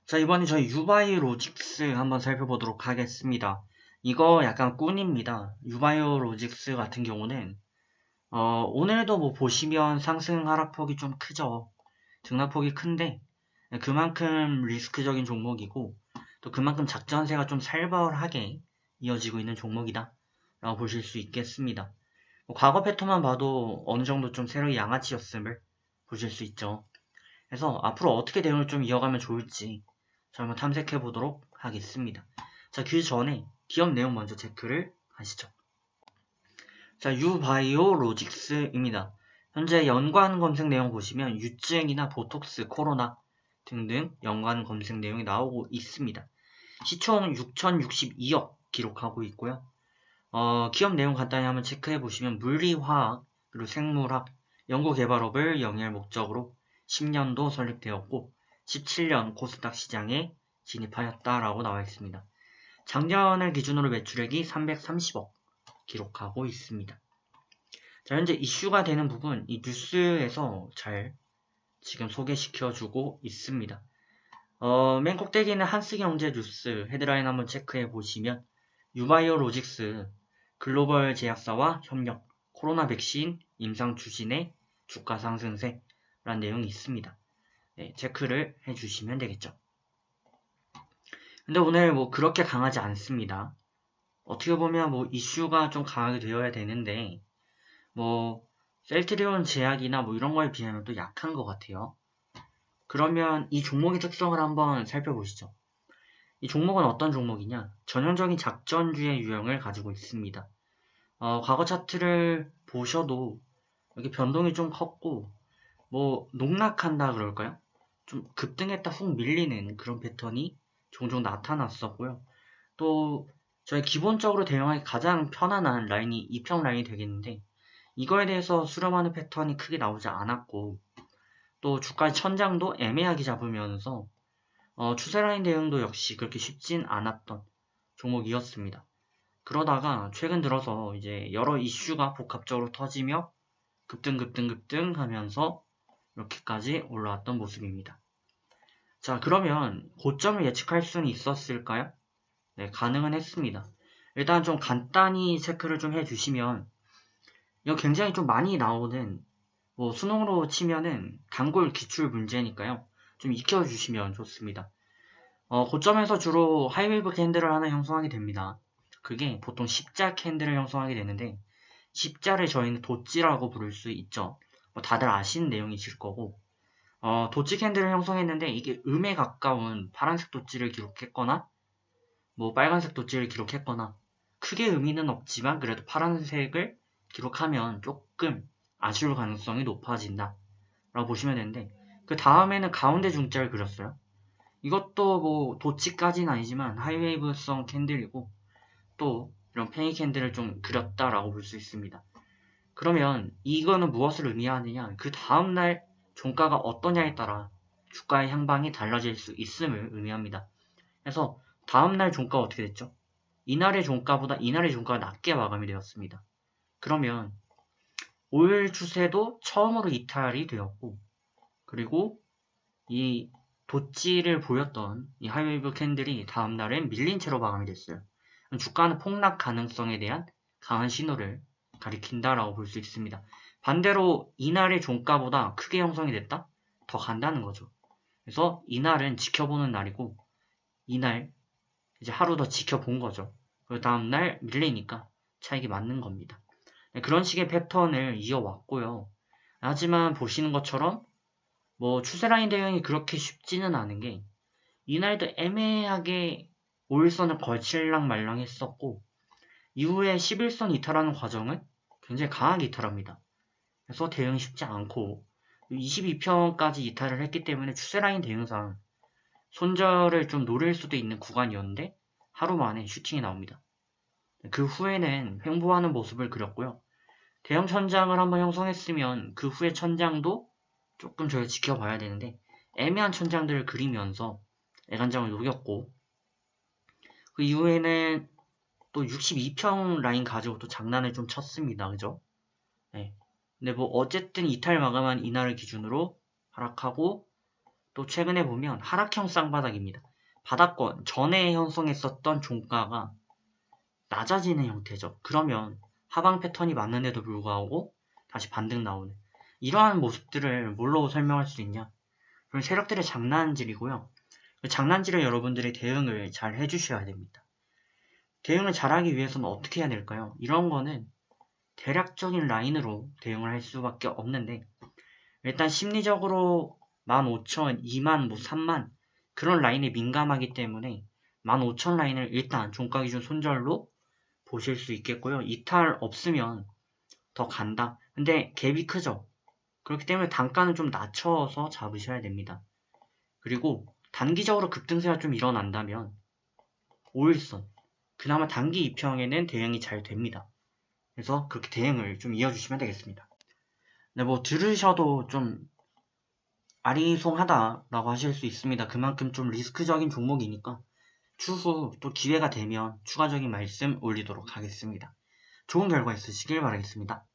자, 이번에 저희 유바이오로직스 한번 살펴보도록 하겠습니다. 이거 약간 꾼입니다. 유바이오로직스 같은 경우는 오늘도 뭐 보시면 상승 하락폭이 좀 크죠. 등락폭이 큰데 그만큼 리스크적인 종목이고 또 그만큼 작전세가 좀 살벌하게 이어지고 있는 종목이다 라고 보실 수 있겠습니다. 뭐 과거 패턴만 봐도 어느 정도 좀 세력이 양아치였음을 보실 수 있죠. 그래서 앞으로 어떻게 대응을 좀 이어가면 좋을지 자, 한번 탐색해 보도록 하겠습니다. 자, 그 전에 기업 내용 먼저 체크를 하시죠. 자, 유바이오로직스입니다. 현재 연관 검색 내용 보시면 유증이나 보톡스, 코로나 등등 연관 검색 내용이 나오고 있습니다. 시총 6,062억 기록하고 있고요. 기업 내용 간단히 한번 체크해 보시면 물리화학, 그리고 생물학, 연구개발업을 영위할 목적으로 10년도 설립되었고 17년 코스닥 시장에 진입하였다라고 나와 있습니다. 작년을 기준으로 매출액이 330억 기록하고 있습니다. 자, 현재 이슈가 되는 부분 이 뉴스에서 잘 지금 소개시켜주고 있습니다. 맨 꼭대기는 한스경제 뉴스 헤드라인 한번 체크해 보시면 유바이오로직스 글로벌 제약사와 협력, 코로나 백신 임상 추진의 주가 상승세라는 내용이 있습니다. 네, 체크를 해주시면 되겠죠. 근데 오늘 뭐 그렇게 강하지 않습니다. 어떻게 보면 뭐 이슈가 좀 강하게 되어야 되는데 뭐 셀트리온 제약이나 뭐 이런 거에 비하면 또 약한 것 같아요. 그러면 이 종목의 특성을 한번 살펴보시죠. 이 종목은 어떤 종목이냐? 전형적인 작전주의 유형을 가지고 있습니다. 과거 차트를 보셔도 여기 변동이 좀 컸고 뭐 농락한다 그럴까요? 좀 급등했다 훅 밀리는 그런 패턴이 종종 나타났었고요. 또 저희 기본적으로 대응하기 가장 편안한 라인이 이평 라인이 되겠는데 이거에 대해서 수렴하는 패턴이 크게 나오지 않았고 또 주가의 천장도 애매하게 잡으면서 추세 라인 대응도 역시 그렇게 쉽진 않았던 종목이었습니다. 그러다가 최근 들어서 이제 여러 이슈가 복합적으로 터지며 급등 하면서 이렇게까지 올라왔던 모습입니다. 자, 그러면 고점을 예측할 수는 있었을까요? 네, 가능은 했습니다. 일단 좀 간단히 체크를 좀 해주시면 이거 굉장히 좀 많이 나오는 뭐 수능으로 치면은 단골 기출 문제니까요. 좀 익혀주시면 좋습니다. 고점에서 주로 하이웨이브 캔들을 하나 형성하게 됩니다. 그게 보통 십자 캔들을 형성하게 되는데 십자를 저희는 도찌라고 부를 수 있죠. 뭐 다들 아시는 내용이실 거고 도찌 캔들을 형성했는데 이게 음에 가까운 파란색 도찌를 기록했거나 뭐 빨간색 도찌를 기록했거나 크게 의미는 없지만 그래도 파란색을 기록하면 조금 아쉬울 가능성이 높아진다 라고 보시면 되는데 그 다음에는 가운데 중자를 그렸어요. 이것도 뭐 도치까지는 아니지만 하이웨이브성 캔들이고 또 이런 팽이 캔들을 좀 그렸다라고 볼 수 있습니다. 그러면 이거는 무엇을 의미하느냐? 그 다음날 종가가 어떠냐에 따라 주가의 향방이 달라질 수 있음을 의미합니다. 그래서 다음날 종가가 어떻게 됐죠? 이날의 종가보다 이날의 종가가 낮게 마감이 되었습니다. 그러면 올 추세도 처음으로 이탈이 되었고 그리고 이 도치를 보였던 이 하이웨이브 캔들이 다음날엔 밀린 채로 마감이 됐어요. 주가는 폭락 가능성에 대한 강한 신호를 가리킨다라고 볼 수 있습니다. 반대로 이날의 종가보다 크게 형성이 됐다? 더 간다는 거죠. 그래서 이날은 지켜보는 날이고 이날 이제 하루 더 지켜본 거죠. 그 다음날 밀리니까 차익이 맞는 겁니다. 그런 식의 패턴을 이어왔고요. 하지만 보시는 것처럼 뭐 추세라인 대응이 그렇게 쉽지는 않은 게 이날도 애매하게 5일선을 걸칠랑 말랑 했었고 이후에 11선 이탈하는 과정은 굉장히 강하게 이탈합니다. 그래서 대응이 쉽지 않고 22평까지 이탈을 했기 때문에 추세라인 대응상 손절을 좀 노릴 수도 있는 구간이었는데 하루 만에 슈팅이 나옵니다. 그 후에는 횡보하는 모습을 그렸고요. 대형 천장을 한번 형성했으면 그 후에 천장도 조금 저희가 지켜봐야 되는데 애매한 천장들을 그리면서 애간장을 녹였고 그 이후에는 또 62평 라인 가지고 또 장난을 좀 쳤습니다. 그죠? 네. 근데 뭐 어쨌든 이탈 마감한 이날을 기준으로 하락하고 또 최근에 보면 하락형 쌍바닥입니다. 바닥권 전에 형성했었던 종가가 낮아지는 형태죠. 그러면 하방 패턴이 맞는데도 불구하고 다시 반등 나오는 이러한 모습들을 뭘로 설명할 수 있냐? 그럼 세력들의 장난질이고요. 그 장난질에 여러분들이 대응을 잘 해주셔야 됩니다. 대응을 잘하기 위해서는 어떻게 해야 될까요? 이런 거는 대략적인 라인으로 대응을 할 수밖에 없는데 일단 심리적으로 15,000, 2만, 3만 그런 라인에 민감하기 때문에 15,000 라인을 일단 종가 기준 손절로 보실 수 있겠고요. 이탈 없으면 더 간다. 근데 갭이 크죠. 그렇기 때문에 단가는 좀 낮춰서 잡으셔야 됩니다. 그리고 단기적으로 급등세가 좀 일어난다면 5일선 그나마 단기 이평에는 대응이 잘 됩니다. 그래서 그렇게 대응을 좀 이어주시면 되겠습니다. 네, 뭐 들으셔도 좀 아리송하다라고 하실 수 있습니다. 그만큼 좀 리스크적인 종목이니까 추후 또 기회가 되면 추가적인 말씀 올리도록 하겠습니다. 좋은 결과 있으시길 바라겠습니다.